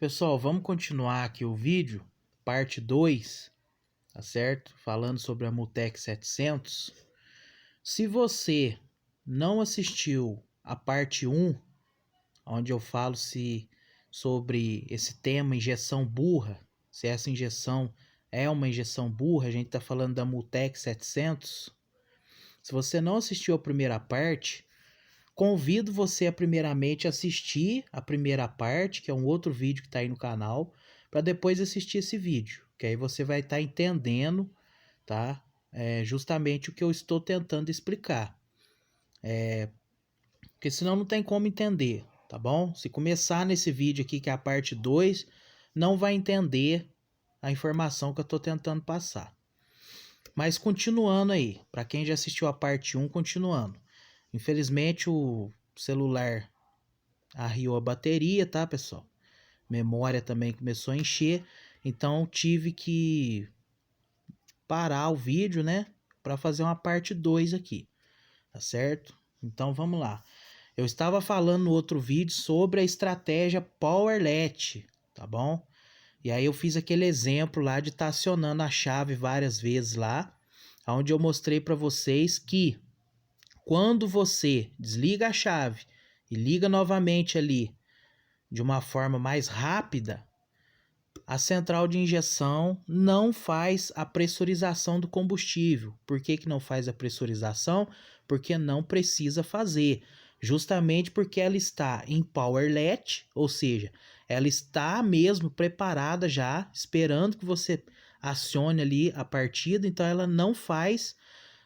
Pessoal, vamos continuar aqui o vídeo, parte 2, tá certo? Falando sobre a Multec 700. Se você não assistiu a parte 1, onde eu falo sobre esse tema injeção burra, se essa injeção é uma injeção burra, a gente está falando da Multec 700. Se você não assistiu a primeira parte, convido você a primeiramente assistir a primeira parte, que é um outro vídeo que está aí no canal, para depois assistir esse vídeo, que aí você vai estar entendendo, tá? Justamente o que eu estou tentando explicar. Porque senão não tem como entender, tá bom? Se começar nesse vídeo aqui, que é a parte 2, não vai entender a informação que eu estou tentando passar. Mas continuando aí, para quem já assistiu a parte 1, continuando. Infelizmente o celular arriou a bateria, tá, pessoal? Memória também começou a encher, então tive que parar o vídeo, né, para fazer uma parte 2 aqui, tá certo? Então vamos lá. Eu estava falando no outro vídeo sobre a estratégia Powerlet, tá bom? E aí eu fiz aquele exemplo lá de estar acionando a chave várias vezes lá, onde eu mostrei para vocês que quando você desliga a chave e liga novamente ali de uma forma mais rápida, a central de injeção não faz a pressurização do combustível. Por que não faz a pressurização? Porque não precisa fazer. Justamente porque ela está em Powerlet, ou seja, ela está mesmo preparada já, esperando que você acione ali a partida, então ela não faz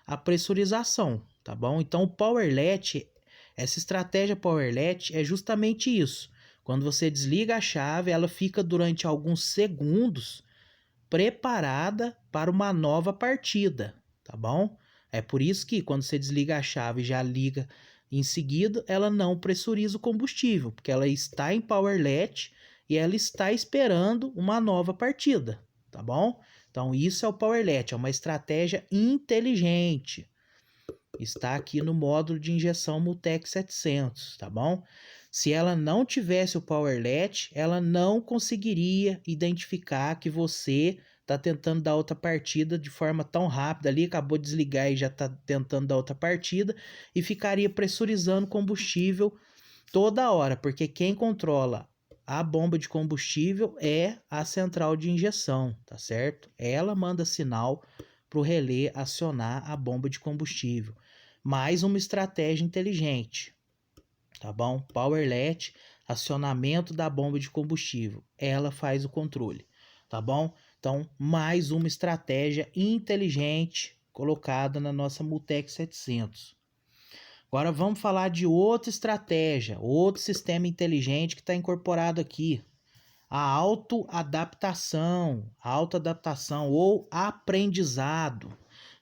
a pressurização, tá bom? Então o Powerlet, essa estratégia Powerlet é justamente isso. Quando você desliga a chave, ela fica durante alguns segundos preparada para uma nova partida, tá bom? É por isso que quando você desliga a chave e já liga em seguida, ela não pressuriza o combustível, porque ela está em Powerlet e ela está esperando uma nova partida, tá bom? Então isso é o Powerlet, é uma estratégia inteligente. Está aqui no módulo de injeção Multec 700, tá bom? Se ela não tivesse o Powerlet, ela não conseguiria identificar que você está tentando dar outra partida de forma tão rápida ali, acabou de desligar e já está tentando dar outra partida, e ficaria pressurizando combustível toda hora, porque quem controla a bomba de combustível é a central de injeção, tá certo? Ela manda sinal para o relé acionar a bomba de combustível. Mais uma estratégia inteligente, tá bom? Powerlet, acionamento da bomba de combustível. Ela faz o controle, tá bom? Então, mais uma estratégia inteligente colocada na nossa Multec 700. Agora vamos falar de outra estratégia, outro sistema inteligente que está incorporado aqui. A autoadaptação ou aprendizado.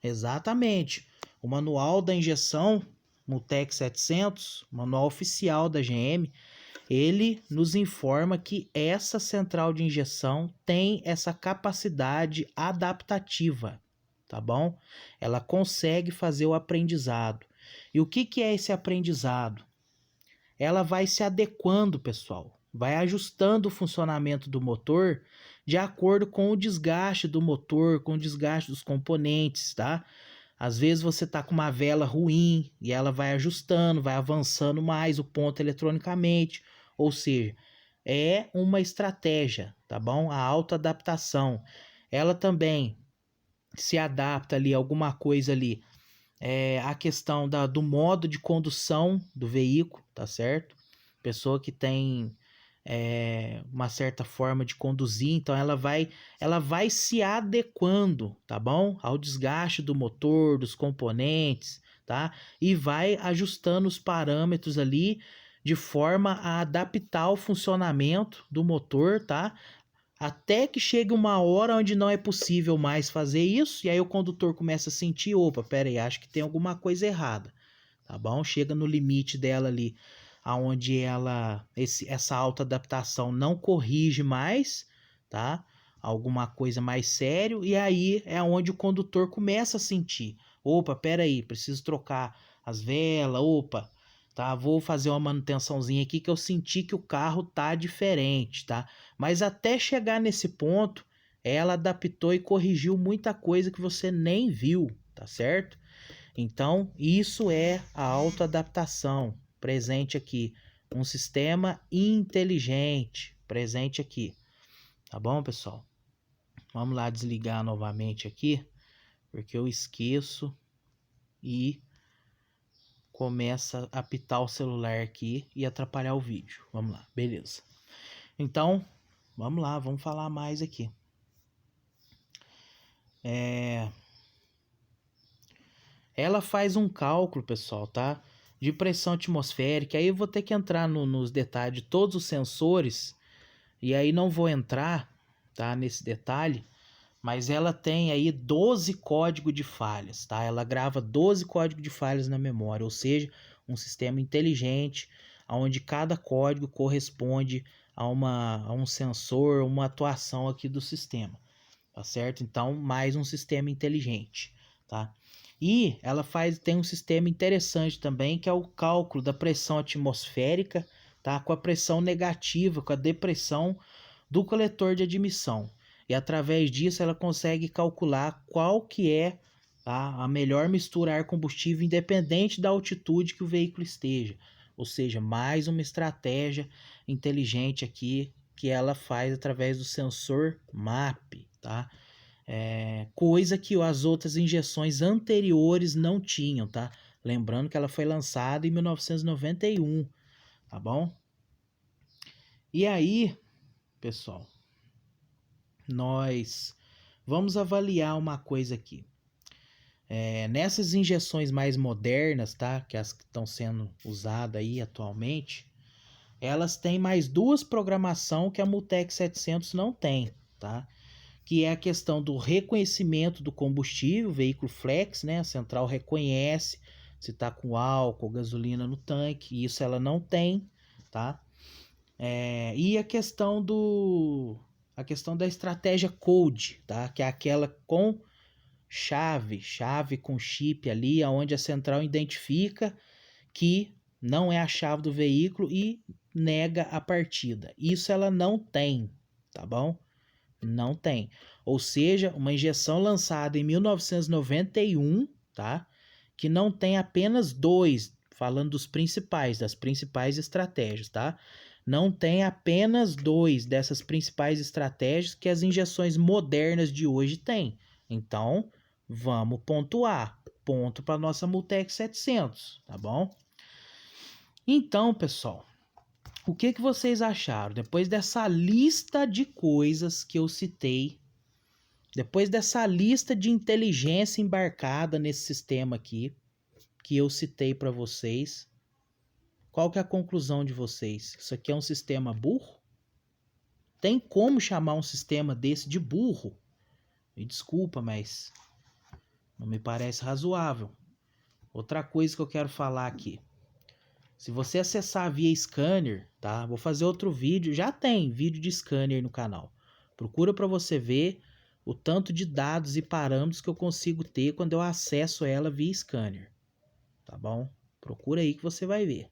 Exatamente. O manual da injeção Multec 700, manual oficial da GM, ele nos informa que essa central de injeção tem essa capacidade adaptativa, tá bom? Ela consegue fazer o aprendizado. E o que é esse aprendizado? Ela vai se adequando, pessoal, vai ajustando o funcionamento do motor de acordo com o desgaste do motor, com o desgaste dos componentes, tá? Às vezes você tá com uma vela ruim e ela vai ajustando, vai avançando mais o ponto eletronicamente, ou seja, é uma estratégia, tá bom? A autoadaptação. Ela também se adapta ali a alguma coisa ali, a questão do modo de condução do veículo, tá certo? Pessoa que tem uma certa forma de conduzir, então ela vai se adequando, tá bom? Ao desgaste do motor, dos componentes, tá? E vai ajustando os parâmetros ali de forma a adaptar o funcionamento do motor, tá? Até que chegue uma hora onde não é possível mais fazer isso, e aí o condutor começa a sentir, opa, pera aí, acho que tem alguma coisa errada, tá bom? Chega no limite dela ali, aonde essa autoadaptação não corrige mais, tá? Alguma coisa mais sério, e aí é onde o condutor começa a sentir, opa, pera aí, preciso trocar as velas, opa, tá? Vou fazer uma manutençãozinha aqui que eu senti que o carro tá diferente, tá? Mas até chegar nesse ponto, ela adaptou e corrigiu muita coisa que você nem viu, tá certo? Então, isso é a autoadaptação presente aqui. Um sistema inteligente presente aqui. Tá bom, pessoal? Vamos lá desligar novamente aqui, porque eu esqueço e começa a apitar o celular aqui e atrapalhar o vídeo. Vamos lá, beleza. Então, vamos lá, vamos falar mais aqui. Ela faz um cálculo, pessoal, tá? De pressão atmosférica. Aí eu vou ter que entrar nos detalhes de todos os sensores. E aí não vou entrar, tá? Nesse detalhe. Mas ela tem aí 12 códigos de falhas, tá? Ela grava 12 códigos de falhas na memória. Ou seja, um sistema inteligente, onde cada código corresponde a um sensor, uma atuação aqui do sistema. Tá certo? Então, mais um sistema inteligente, tá? E ela tem um sistema interessante também, que é o cálculo da pressão atmosférica, tá? Com a pressão negativa, com a depressão do coletor de admissão. E através disso ela consegue calcular qual que é, tá, a melhor mistura ar-combustível independente da altitude que o veículo esteja. Ou seja, mais uma estratégia inteligente aqui que ela faz através do sensor MAP, tá? Coisa que as outras injeções anteriores não tinham, tá? Lembrando que ela foi lançada em 1991, tá bom? E aí, pessoal, nós vamos avaliar uma coisa aqui. Nessas injeções mais modernas, tá? Que as que estão sendo usadas aí atualmente, elas têm mais duas programações que a Multec 700 não tem, tá? Que é a questão do reconhecimento do combustível, veículo flex, né? A central reconhece se está com álcool, gasolina no tanque, isso ela não tem, tá? E a questão da estratégia code, tá? Que é aquela com chave com chip ali, onde a central identifica que não é a chave do veículo e nega a partida. Isso ela não tem, tá bom? Não tem. Ou seja, uma injeção lançada em 1991, tá? Que não tem apenas dois, falando dos principais, das principais estratégias, tá? Não tem apenas dois dessas principais estratégias que as injeções modernas de hoje têm. Então, vamos pontuar. Ponto para nossa Multec 700, tá bom? Então, pessoal, o que vocês acharam? Depois dessa lista de coisas que eu citei, depois dessa lista de inteligência embarcada nesse sistema aqui, que eu citei para vocês, qual que é a conclusão de vocês? Isso aqui é um sistema burro? Tem como chamar um sistema desse de burro? Me desculpa, mas não me parece razoável. Outra coisa que eu quero falar aqui. Se você acessar via scanner, tá? Vou fazer outro vídeo, já tem vídeo de scanner no canal. Procura para você ver o tanto de dados e parâmetros que eu consigo ter quando eu acesso ela via scanner. Tá bom? Procura aí que você vai ver.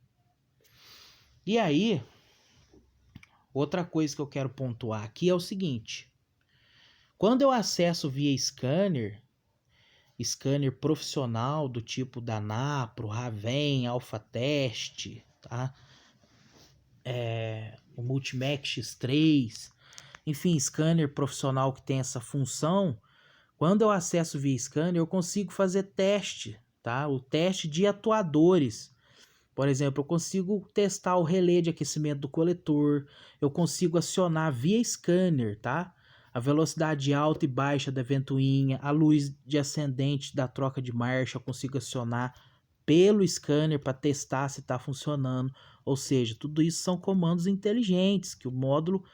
E aí, outra coisa que eu quero pontuar aqui é o seguinte. Quando eu acesso via scanner profissional do tipo da Napro, Raven, AlphaTest, tá? O Multimax X3, enfim, scanner profissional que tem essa função. Quando eu acesso via scanner, eu consigo fazer teste, tá? O teste de atuadores. Por exemplo, eu consigo testar o relé de aquecimento do coletor, eu consigo acionar via scanner, tá? A velocidade alta e baixa da ventoinha, a luz de ascendente da troca de marcha, eu consigo acionar pelo scanner para testar se está funcionando. Ou seja, tudo isso são comandos inteligentes que o módulo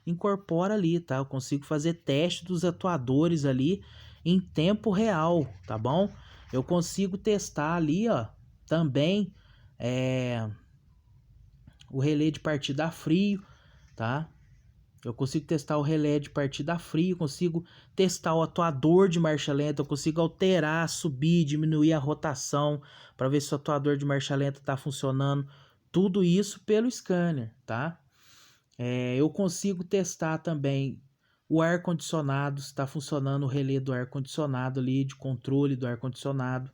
incorpora ali, tá? Eu consigo fazer teste dos atuadores ali em tempo real, tá bom? Eu consigo testar ali, ó, também o relé de partida a frio, tá? Eu consigo testar o relé de partida fria, eu consigo testar o atuador de marcha lenta, eu consigo alterar, subir, diminuir a rotação para ver se o atuador de marcha lenta está funcionando. Tudo isso pelo scanner, tá? Eu consigo testar também o ar-condicionado, se está funcionando o relé do ar-condicionado ali, de controle do ar-condicionado,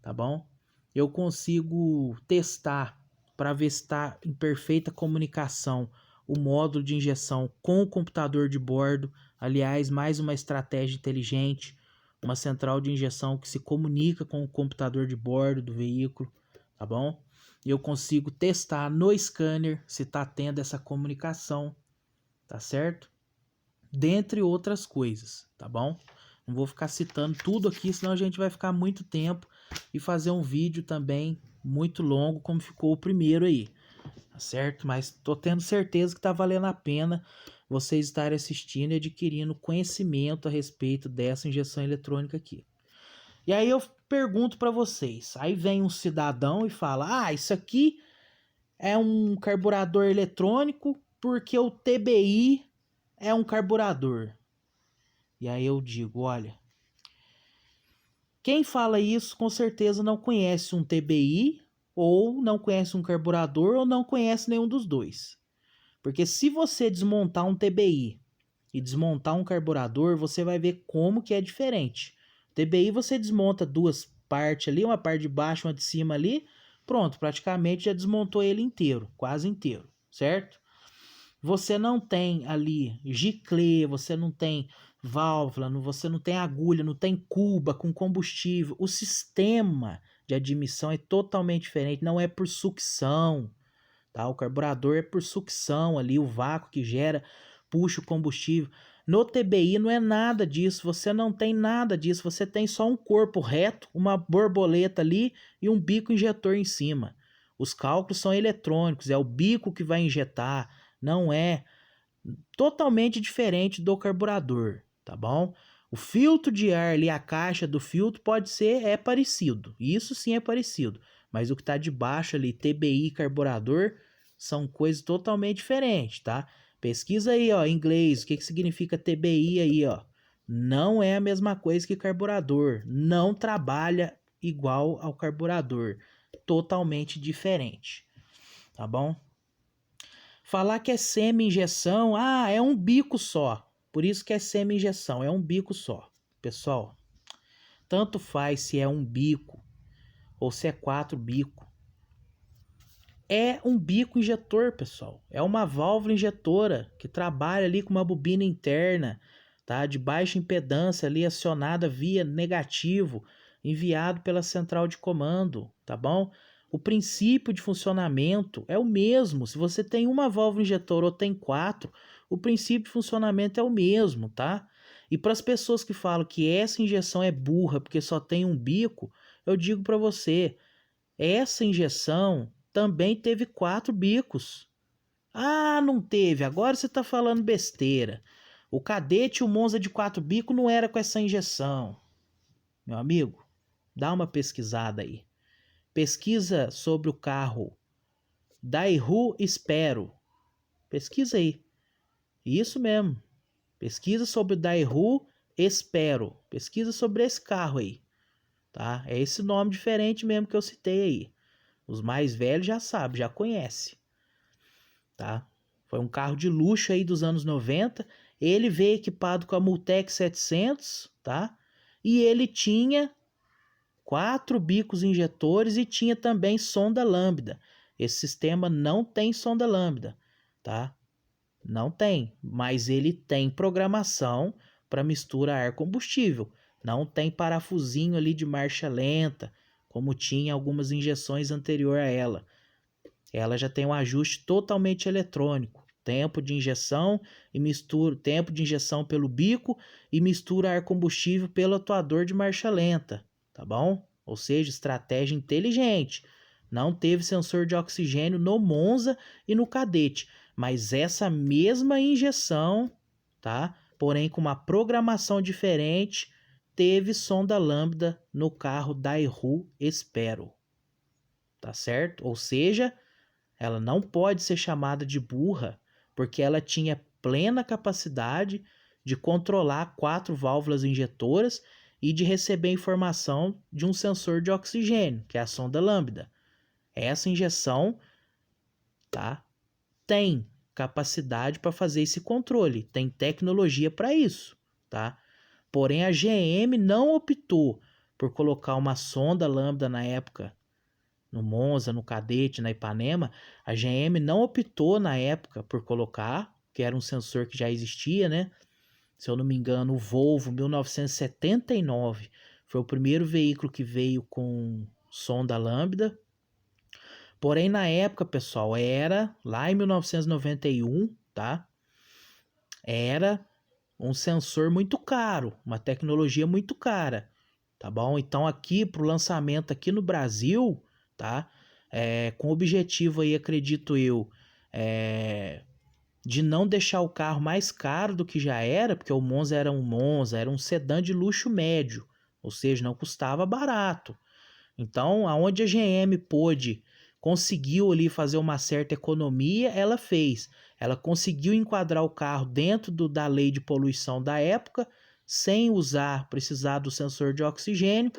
tá bom? Eu consigo testar para ver se está em perfeita comunicação o módulo de injeção com o computador de bordo. Aliás, mais uma estratégia inteligente, uma central de injeção que se comunica com o computador de bordo do veículo, tá bom? Eu consigo testar no scanner se está tendo essa comunicação, tá certo? Dentre outras coisas, tá bom? Não vou ficar citando tudo aqui, senão a gente vai ficar muito tempo e fazer um vídeo também muito longo, como ficou o primeiro aí, tá certo? Mas tô tendo certeza que tá valendo a pena vocês estarem assistindo e adquirindo conhecimento a respeito dessa injeção eletrônica aqui. E aí eu pergunto para vocês, aí vem um cidadão e fala: isso aqui é um carburador eletrônico porque o TBI é um carburador. E aí eu digo, olha, quem fala isso com certeza não conhece um TBI, ou não conhece um carburador, ou não conhece nenhum dos dois. Porque se você desmontar um TBI e desmontar um carburador, você vai ver como que é diferente. TBI você desmonta duas partes ali, uma parte de baixo, uma de cima ali, pronto, praticamente já desmontou ele inteiro, quase inteiro, certo? Você não tem ali giclê, você não tem válvula, você não tem agulha, não tem cuba com combustível. O sistema de admissão é totalmente diferente, não é por sucção, tá? O carburador é por sucção ali, o vácuo que gera, puxa o combustível. No TBI não é nada disso, você não tem nada disso, você tem só um corpo reto, uma borboleta ali e um bico injetor em cima. Os cálculos são eletrônicos, é o bico que vai injetar, não é totalmente diferente do carburador, tá bom? O filtro de ar ali, a caixa do filtro é parecido, isso sim é parecido, mas o que está debaixo ali, TBI e carburador, são coisas totalmente diferentes, tá? Pesquisa aí, ó, em inglês, o que significa TBI aí, ó. Não é a mesma coisa que carburador, não trabalha igual ao carburador, totalmente diferente, tá bom? Falar que é semi-injeção, é um bico só. Por isso que é semi-injeção, é um bico só. Pessoal, tanto faz se é um bico ou se é 4 bicos. É um bico injetor, pessoal. É uma válvula injetora que trabalha ali com uma bobina interna, tá? De baixa impedância ali acionada via negativo, enviado pela central de comando, tá bom? O princípio de funcionamento é o mesmo. Se você tem uma válvula injetora ou tem 4, o princípio de funcionamento é o mesmo, tá? E para as pessoas que falam que essa injeção é burra porque só tem um bico, eu digo para você, essa injeção também teve 4 bicos. Não teve. Agora você está falando besteira. O Cadete e o Monza de 4 bicos não era com essa injeção. Meu amigo, dá uma pesquisada aí. Pesquisa sobre o carro Daewoo Espero. Pesquisa aí. Isso mesmo. Pesquisa sobre o Daewoo Espero. Pesquisa sobre esse carro aí. Tá? É esse nome diferente mesmo que eu citei aí. Os mais velhos já sabem, já conhecem. Tá? Foi um carro de luxo aí dos anos 90. Ele veio equipado com a Multec 700, tá? E ele tinha 4 bicos injetores e tinha também sonda lambda. Esse sistema não tem sonda lambda, tá? Não tem, mas ele tem programação para mistura ar-combustível. Não tem parafusinho ali de marcha lenta, como tinha algumas injeções anterior a ela. Ela já tem um ajuste totalmente eletrônico. Tempo de injeção e mistura, tempo de injeção pelo bico e mistura ar combustível pelo atuador de marcha lenta, tá bom? Ou seja, estratégia inteligente. Não teve sensor de oxigênio no Monza e no Cadete, mas essa mesma injeção, tá? Porém com uma programação diferente, teve sonda lambda no carro Daewoo Espero. Tá certo? Ou seja, ela não pode ser chamada de burra porque ela tinha plena capacidade de controlar 4 válvulas injetoras e de receber informação de um sensor de oxigênio, que é a sonda lambda. Essa injeção, tá, tem capacidade para fazer esse controle, tem tecnologia para isso, tá? Porém, a GM não optou por colocar uma sonda lambda na época, no Monza, no Cadete, na Ipanema. A GM não optou na época por colocar, que era um sensor que já existia, né? Se eu não me engano, o Volvo 1979 foi o primeiro veículo que veio com sonda lambda. Porém, na época, pessoal, era lá em 1991, tá? Era um sensor muito caro, uma tecnologia muito cara, tá bom? Então, aqui pro lançamento aqui no Brasil, tá? Com o objetivo aí, acredito eu, de não deixar o carro mais caro do que já era, porque o Monza, era um sedã de luxo médio, ou seja, não custava barato. Então, aonde a GM conseguiu ali fazer uma certa economia, ela fez. Ela conseguiu enquadrar o carro dentro da lei de poluição da época, sem precisar do sensor de oxigênio,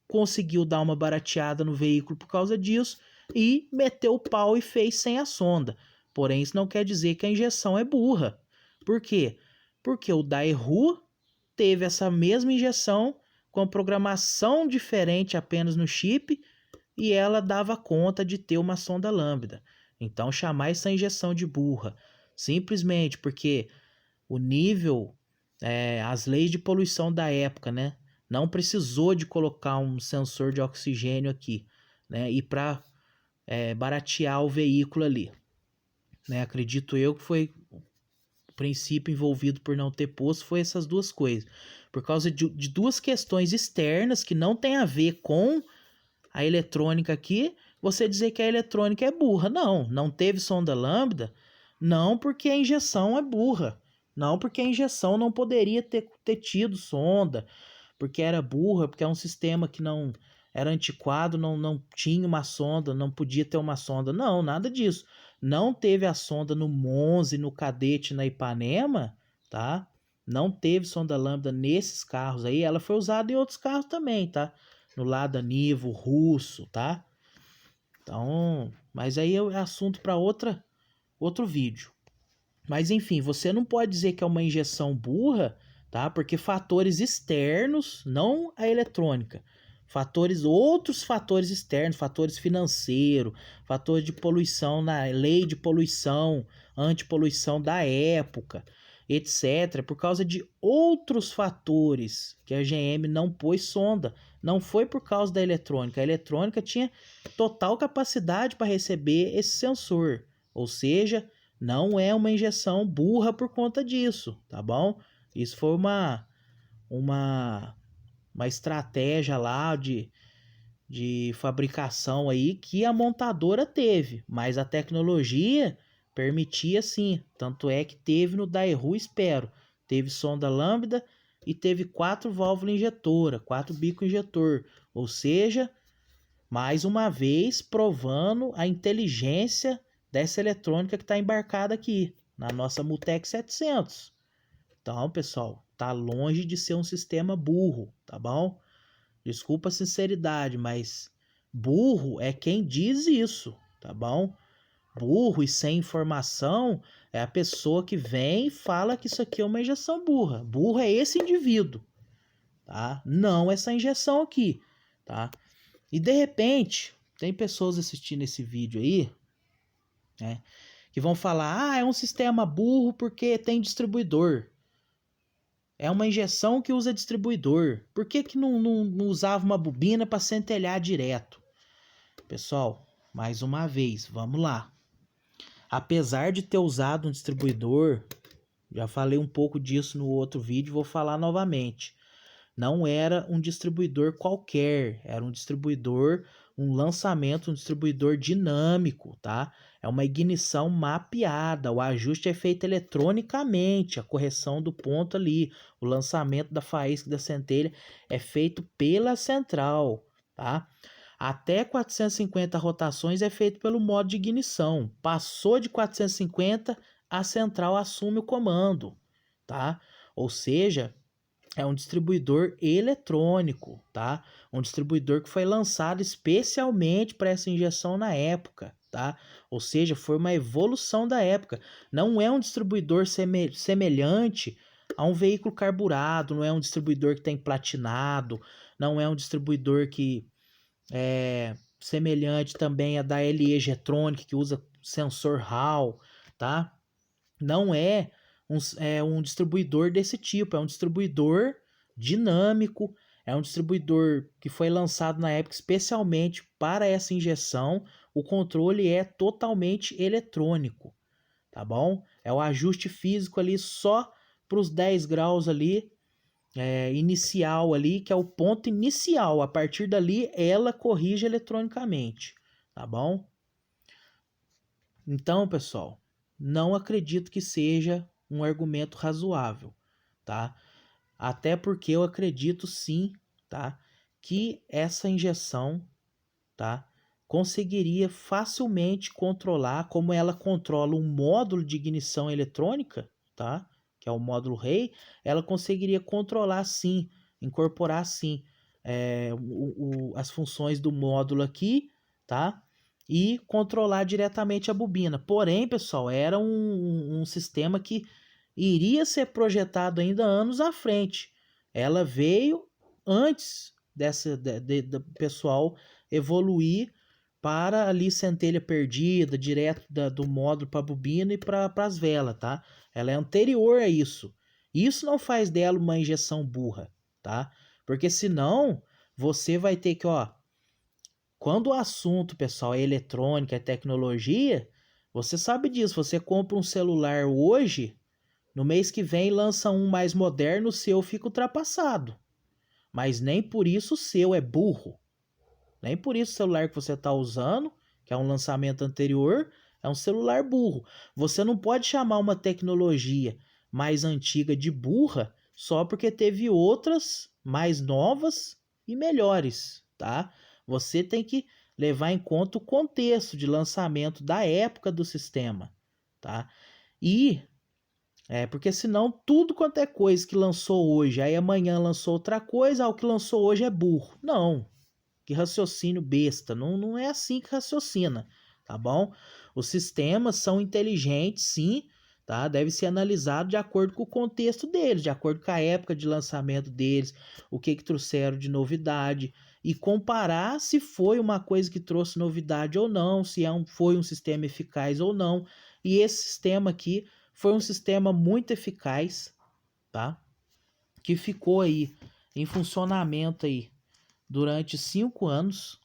conseguiu dar uma barateada no veículo por causa disso e meteu o pau e fez sem a sonda. Porém, isso não quer dizer que a injeção é burra. Por quê? Porque o Daewoo teve essa mesma injeção com programação diferente apenas no chip e ela dava conta de ter uma sonda lambda. Então, chamar essa injeção de burra simplesmente porque o nível, as leis de poluição da época, né, não precisou de colocar um sensor de oxigênio aqui, né, e para baratear o veículo ali, né, acredito eu que foi o princípio envolvido por não ter posto foi essas duas coisas, por causa de duas questões externas que não tem a ver com a eletrônica aqui, você dizer que a eletrônica é burra. Não teve sonda lambda, não porque a injeção é burra, não porque a injeção não poderia ter tido sonda, porque era burra, porque é um sistema que não era antiquado, não tinha uma sonda, não podia ter uma sonda. Não, nada disso. Não teve a sonda no Monza, no Cadete, na Ipanema, tá? Não teve sonda lambda nesses carros aí. Ela foi usada em outros carros também, tá? No Lada Nivo, russo, tá? Então, mas aí é assunto para outro vídeo. Mas enfim, você não pode dizer que é uma injeção burra, tá? Porque fatores externos, não a eletrônica, outros fatores externos, fatores financeiros, fatores de poluição na lei de poluição, antipoluição da época, etc. Por causa de outros fatores que a GM não pôs sonda. Não foi por causa da eletrônica. A eletrônica tinha total capacidade para receber esse sensor. Ou seja, não é uma injeção burra por conta disso, tá bom? Isso foi uma estratégia lá de fabricação aí que a montadora teve, mas a tecnologia permitia sim. Tanto é que teve no Daewoo Espero, teve sonda lambda e teve 4 válvulas injetoras, 4 bico injetor, ou seja, mais uma vez provando a inteligência dessa eletrônica que está embarcada aqui na nossa Multec 700. Então, pessoal, tá longe de ser um sistema burro, tá bom? Desculpa a sinceridade, mas burro é quem diz isso, tá bom? Burro e sem informação é a pessoa que vem e fala que isso aqui é uma injeção burra. Burro é esse indivíduo, tá? Não essa injeção aqui, tá? E de repente, tem pessoas assistindo esse vídeo aí, né, que vão falar, é um sistema burro porque tem distribuidor. É uma injeção que usa distribuidor. Por que não usava uma bobina para centelhar direto? Pessoal, mais uma vez, vamos lá. Apesar de ter usado um distribuidor, já falei um pouco disso no outro vídeo, vou falar novamente. Não era um distribuidor qualquer, era um distribuidor, um lançamento, um distribuidor dinâmico, tá? É uma ignição mapeada, o ajuste é feito eletronicamente, a correção do ponto ali, o lançamento da faísca e da centelha é feito pela central, tá? Até 450 rotações é feito pelo modo de ignição. Passou de 450, a central assume o comando, tá? Ou seja, é um distribuidor eletrônico, tá? Um distribuidor que foi lançado especialmente para essa injeção na época, tá? Ou seja, foi uma evolução da época. Não é um distribuidor semelhante a um veículo carburado, não é um distribuidor que tem platinado, não é um distribuidor que é semelhante também a da LE Getronic, que usa sensor Hall, tá? Não é um distribuidor desse tipo, é um distribuidor dinâmico, é um distribuidor que foi lançado na época especialmente para essa injeção. O controle é totalmente eletrônico, tá bom? É o ajuste físico ali só para os 10 graus ali, inicial ali, que é o ponto inicial. A partir dali, ela corrige eletronicamente, tá bom? Então, pessoal, não acredito que seja um argumento razoável, tá? Até porque eu acredito sim, tá, que essa injeção, tá, conseguiria facilmente controlar, como ela controla um módulo de ignição eletrônica, tá, que é o módulo REI, ela conseguiria controlar sim, incorporar sim as funções do módulo aqui, tá, e controlar diretamente a bobina. Porém, pessoal, era um sistema que iria ser projetado ainda anos à frente. Ela veio antes do pessoal evoluir para ali centelha perdida, direto do módulo para a bobina e para as velas, tá? Ela é anterior a isso. Isso não faz dela uma injeção burra, tá? Porque senão você vai ter que, ó, quando o assunto, pessoal, é eletrônica, é tecnologia, você sabe disso. Você compra um celular hoje, no mês que vem lança um mais moderno, o seu fica ultrapassado. Mas nem por isso o seu é burro. Nem por isso o celular que você está usando, que é um lançamento anterior, é um celular burro. Você não pode chamar uma tecnologia mais antiga de burra só porque teve outras mais novas e melhores, tá? Você tem que levar em conta o contexto de lançamento da época do sistema, tá? E porque senão tudo quanto é coisa que lançou hoje, aí amanhã lançou outra coisa, o que lançou hoje é burro. Não, que raciocínio besta, não é assim que raciocina, tá bom? Os sistemas são inteligentes, sim, tá? Deve ser analisado de acordo com o contexto deles, de acordo com a época de lançamento deles, o que trouxeram de novidade, e comparar se foi uma coisa que trouxe novidade ou não, se foi um sistema eficaz ou não. E esse sistema aqui foi um sistema muito eficaz, tá? Que ficou aí em funcionamento aí durante 5 anos.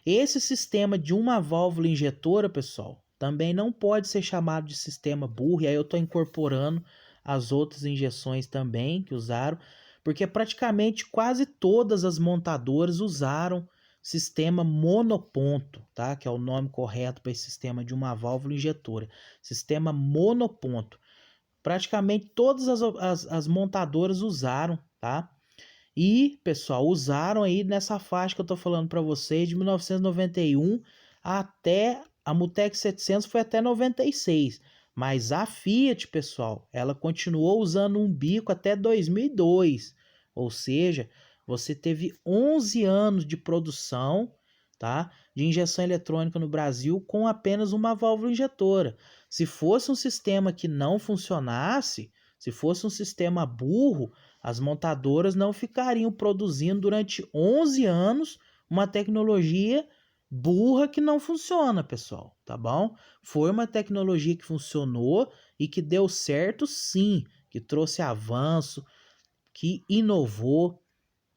Esse sistema de uma válvula injetora, pessoal, também não pode ser chamado de sistema burro, e aí eu estou incorporando as outras injeções também que usaram, porque praticamente quase todas as montadoras usaram sistema monoponto, tá? Que é o nome correto para esse sistema de uma válvula injetora. Sistema monoponto. Praticamente todas as montadoras usaram, tá? E, pessoal, usaram aí nessa faixa que eu estou falando para vocês, de 1991 até a Mutec 700 foi até 96. Mas a Fiat, pessoal, ela continuou usando um bico até 2002. Ou seja, você teve 11 anos de produção, tá, de injeção eletrônica no Brasil com apenas uma válvula injetora. Se fosse um sistema que não funcionasse, se fosse um sistema burro, as montadoras não ficariam produzindo durante 11 anos uma tecnologia burra que não funciona, pessoal, tá bom? Foi uma tecnologia que funcionou e que deu certo, sim, que trouxe avanço, que inovou,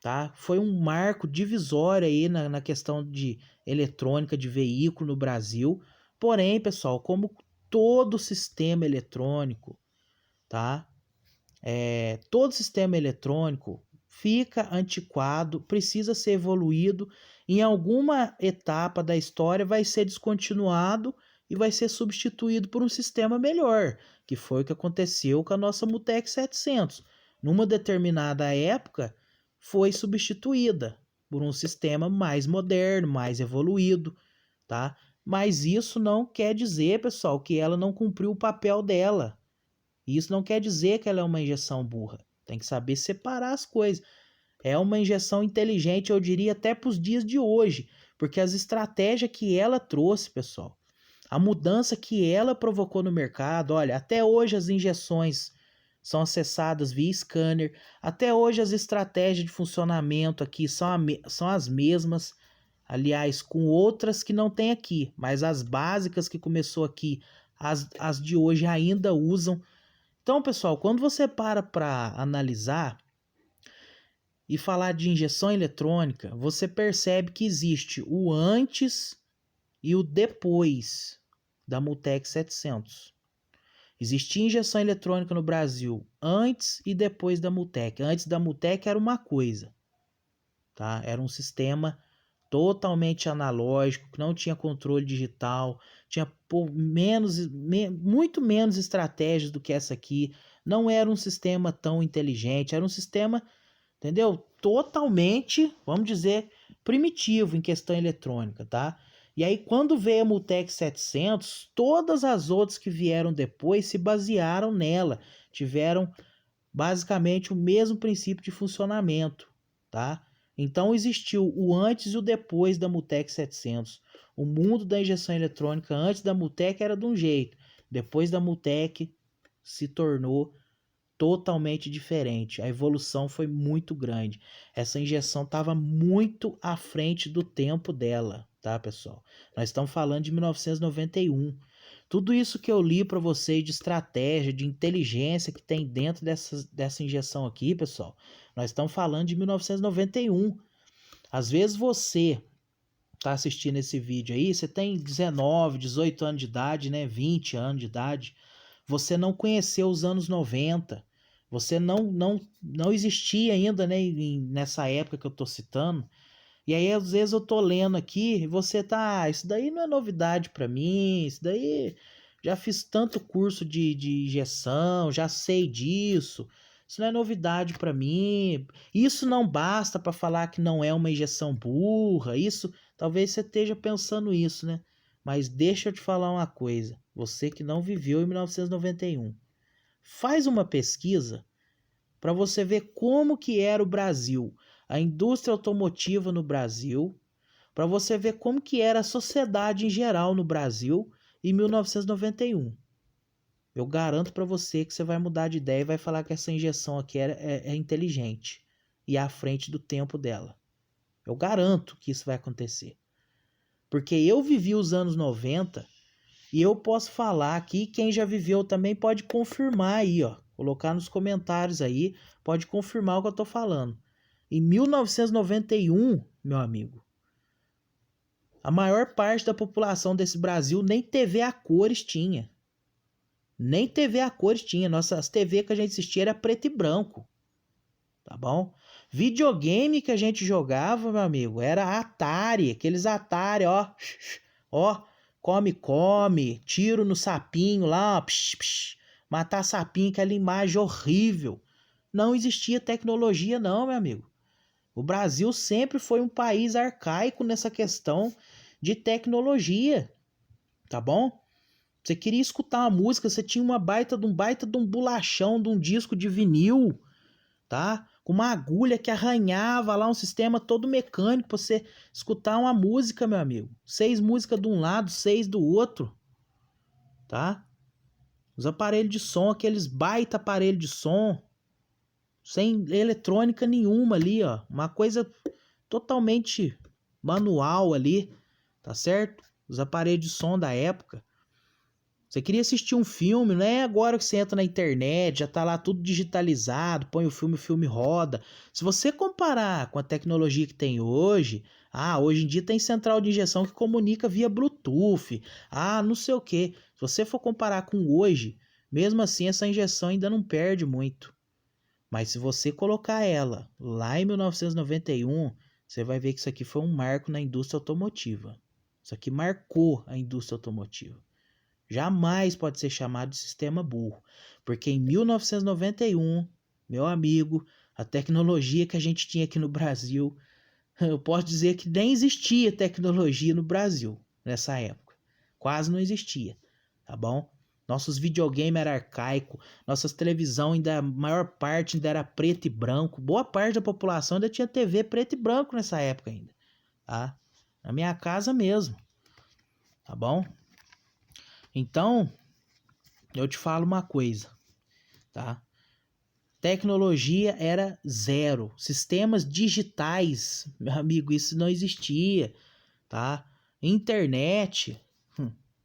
tá? Foi um marco divisório aí na questão de eletrônica de veículo no Brasil. Porém, pessoal, como todo sistema eletrônico, tá? Todo sistema eletrônico fica antiquado, precisa ser evoluído. Em alguma etapa da história vai ser descontinuado e vai ser substituído por um sistema melhor, que foi o que aconteceu com a nossa Mutec 700. Numa determinada época, foi substituída por um sistema mais moderno, mais evoluído, tá? Mas isso não quer dizer, pessoal, que ela não cumpriu o papel dela. Isso não quer dizer que ela é uma injeção burra. Tem que saber separar as coisas. É uma injeção inteligente, eu diria até para os dias de hoje, porque as estratégias que ela trouxe, pessoal, a mudança que ela provocou no mercado, olha, até hoje as injeções são acessadas via scanner, até hoje as estratégias de funcionamento aqui são as mesmas, aliás, com outras que não tem aqui, mas as básicas que começou aqui, as de hoje ainda usam. Então, pessoal, quando você para analisar e falar de injeção eletrônica, você percebe que existe o antes e o depois da Multec 700. Existia injeção eletrônica no Brasil antes e depois da Multec. Antes da Multec era uma coisa, tá? Era um sistema totalmente analógico, que não tinha controle digital, tinha muito menos estratégias do que essa aqui. Não era um sistema tão inteligente, era um sistema, entendeu? Totalmente, vamos dizer, primitivo em questão eletrônica, tá? E aí, quando veio a Multec 700, todas as outras que vieram depois se basearam nela, tiveram basicamente o mesmo princípio de funcionamento, tá? Então, existiu o antes e o depois da Multec 700. O mundo da injeção eletrônica antes da Multec era de um jeito, depois da Multec se tornou totalmente diferente. A evolução foi muito grande. Essa injeção estava muito à frente do tempo dela, tá, pessoal? Nós estamos falando de 1991. Tudo isso que eu li para vocês de estratégia, de inteligência que tem dentro dessa injeção aqui, pessoal, nós estamos falando de 1991. Às vezes você tá assistindo esse vídeo aí, você tem 19, 18 anos de idade, né? 20 anos de idade. Você não conheceu os anos 90. Você não existia ainda, né, nessa época que eu tô citando. E aí, às vezes, eu tô lendo aqui e você tá, isso daí não é novidade para mim, isso daí já fiz tanto curso de injeção, já sei disso, isso não é novidade para mim. Isso não basta para falar que não é uma injeção burra, isso, talvez você esteja pensando isso, né? Mas deixa eu te falar uma coisa, você que não viveu em 1991. Faz uma pesquisa para você ver como que era o Brasil, a indústria automotiva no Brasil, para você ver como que era a sociedade em geral no Brasil em 1991. Eu garanto para você que você vai mudar de ideia e vai falar que essa injeção aqui é inteligente e é à frente do tempo dela. Eu garanto que isso vai acontecer. Porque eu vivi os anos 90 e eu posso falar aqui, quem já viveu também pode confirmar aí, ó. Colocar nos comentários aí, pode confirmar o que eu tô falando. Em 1991, meu amigo, a maior parte da população desse Brasil nem TV a cores tinha. Nem TV a cores tinha. Nossas TV que a gente assistia era preto e branco. Tá bom? Videogame que a gente jogava, meu amigo, era Atari. Aqueles Atari, ó. Ó. Come, tiro no sapinho lá, ó, matar sapinho, aquela imagem horrível. Não existia tecnologia não, meu amigo. O Brasil sempre foi um país arcaico nessa questão de tecnologia, tá bom? Você queria escutar uma música, você tinha uma baita de um bolachão, de um disco de vinil, tá? Com uma agulha que arranhava lá, um sistema todo mecânico pra você escutar uma música, meu amigo. 6 músicas de um lado, 6 do outro, tá? Os aparelhos de som, aqueles baita aparelhos de som, sem eletrônica nenhuma ali, ó. Uma coisa totalmente manual ali, tá certo? Os aparelhos de som da época. Você queria assistir um filme, não é agora que você entra na internet, já tá lá tudo digitalizado, põe o filme roda. Se você comparar com a tecnologia que tem hoje, hoje em dia tem central de injeção que comunica via Bluetooth, não sei o que. Se você for comparar com hoje, mesmo assim essa injeção ainda não perde muito. Mas se você colocar ela lá em 1991, você vai ver que isso aqui foi um marco na indústria automotiva. Isso aqui marcou a indústria automotiva. Jamais pode ser chamado de sistema burro, porque em 1991, meu amigo, a tecnologia que a gente tinha aqui no Brasil, eu posso dizer que nem existia tecnologia no Brasil nessa época. quase não existia, tá bom? Nossos videogames eram arcaicos, nossas televisão ainda, a maior parte ainda era preto e branco, boa parte da população ainda tinha TV preto e branco nessa época ainda, tá? Na minha casa mesmo, tá bom? Então, eu te falo uma coisa, tá? Tecnologia era zero, sistemas digitais, meu amigo, isso não existia, tá? Internet,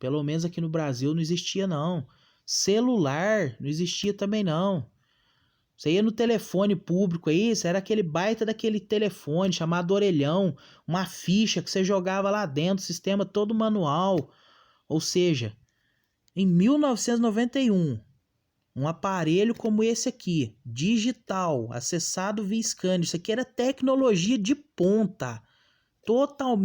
pelo menos aqui no Brasil não existia não. Celular não existia também não. Você ia no telefone público aí, isso era aquele baita daquele telefone chamado orelhão, uma ficha que você jogava lá dentro, sistema todo manual. Ou seja, em 1991, um aparelho como esse aqui, digital, acessado via scanner, isso aqui era tecnologia de ponta, totalmente